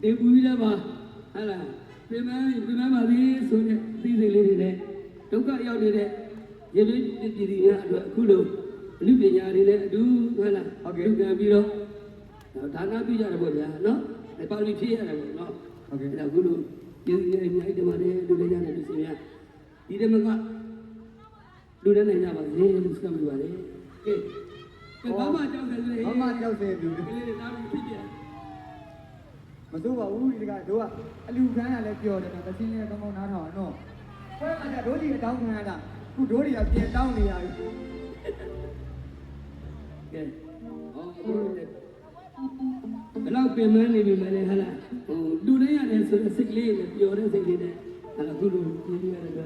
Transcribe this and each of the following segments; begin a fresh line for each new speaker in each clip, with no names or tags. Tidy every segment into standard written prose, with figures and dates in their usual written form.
တေပူကြီးလည်းပါဟဲ့လားပြင်မပါသေးဆိုတဲ့သိစိတ်လေးတွေနဲ့ဒုက္ခရောက်နေတဲ့ရေလေးပြည်တွေအတွက်အခုလိုအမှုပညာတွေနဲ့အတူဟုတ်လားဟုတ်ကဲ့ပြန်ပြီးတော့ဒါနပြုကြတယ်ပေါ့ဗျာနော်ပါဠိဖြည့်ရတယ်ပေါ့နော်ဟုတ်ကဲ့အခုလိုပြည်တွေအများကြီးတမန်တွေလူတွေကြတယ်လူစီများဒီတမကလူတွေနိုင်ကြပါစေလို့ဆက်ပြီးပါတယ်ကဲဘာမှကြောက်တယ်လေဘာမှကြောက်တယ်လူကလေးတွေတားပြီးဖြစ်ပြမစိုးပါဘူးဒီကတို့ကအလူခန်းကလည်းပြောတယ်တချင်းလေးကောင်းကောင်းနားထောင်နော်ဘယ်မှာတို့ဒီအတောင်းခံရတာခုတို့တွေကပြန်တောင်းနေရပြီကဲဟောဘယ်လောက်ပြင်မနေပြီမလဲဟာလားဟိုလူတွေရတယ်ဆိုတဲ့စိတ်ကလေးနဲ့ပျော်တဲ့စိတ်လေးနဲ့ဟာလားခုလိုပြည်ပြီးရတယ်က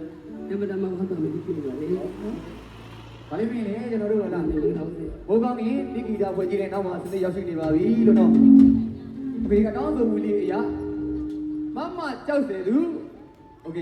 အမှန်တမ်းဟုတ်တယ်လို့ပြောပါလေဘာလို့ပြင်လဲကျွန်တော်တို့ကလာနေလို့တော့ဘိုးကောင်းကြီးဒီဂီတာဖွဲ့ကြည့်တဲ့နောက်မှာစနေရောက်ရှိနေပါပြီလို့တော့အဖေကတောင်းဆိုမှုလေးအရာမမကြောက်တယ်သူโอเค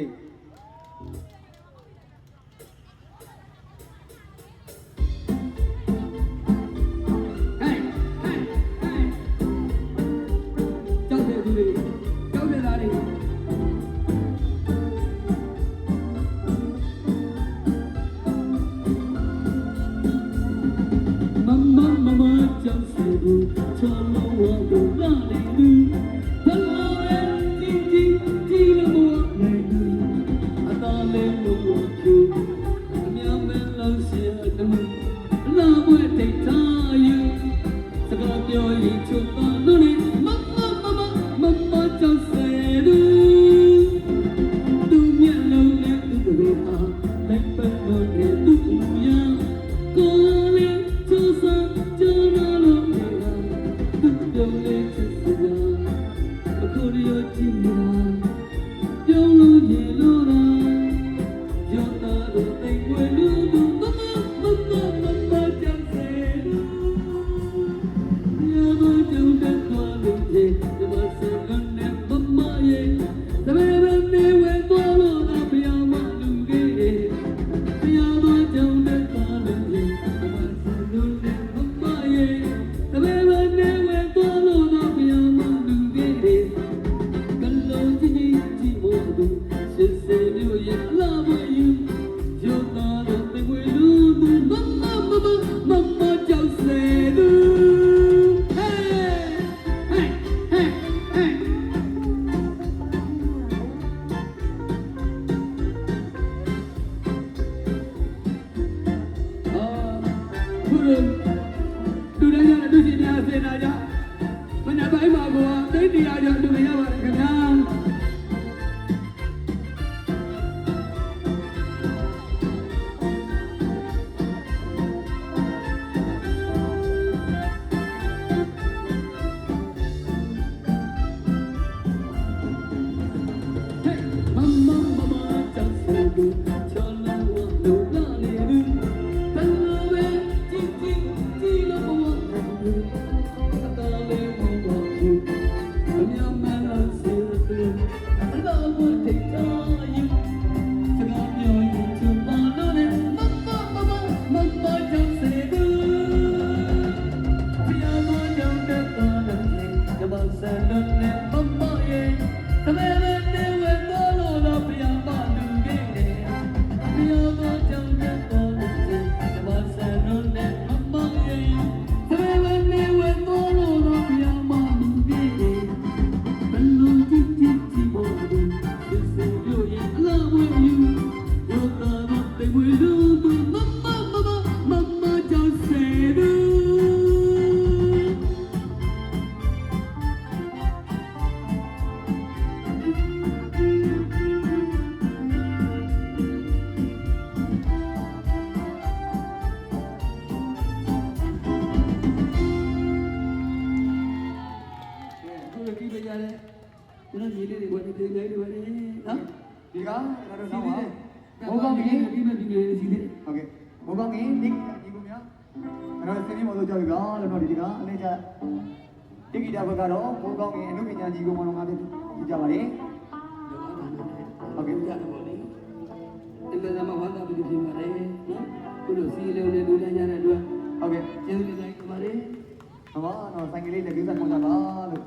တိဂိတာဘက်ကတော့ဘိုးကောင်းငယ်အနုပညာကြီးကိုမတော်ငါဖြစ်ကြပါလေဟုတ်ကဲ့ကြားတယ်ပေါ့လေဒီလိုမှဝါသာပြီးပြင်ပါလေနော်ခုလိုစီလုံးနဲ့လူလန်းကြတဲ့အတွက်ဟုတ်ကဲ့ကျေးဇူးတင်ပါတယ်ပါလေဟောတော့ဆိုင်ကလေးလည်းကိစ္စမှန်တာပါလို့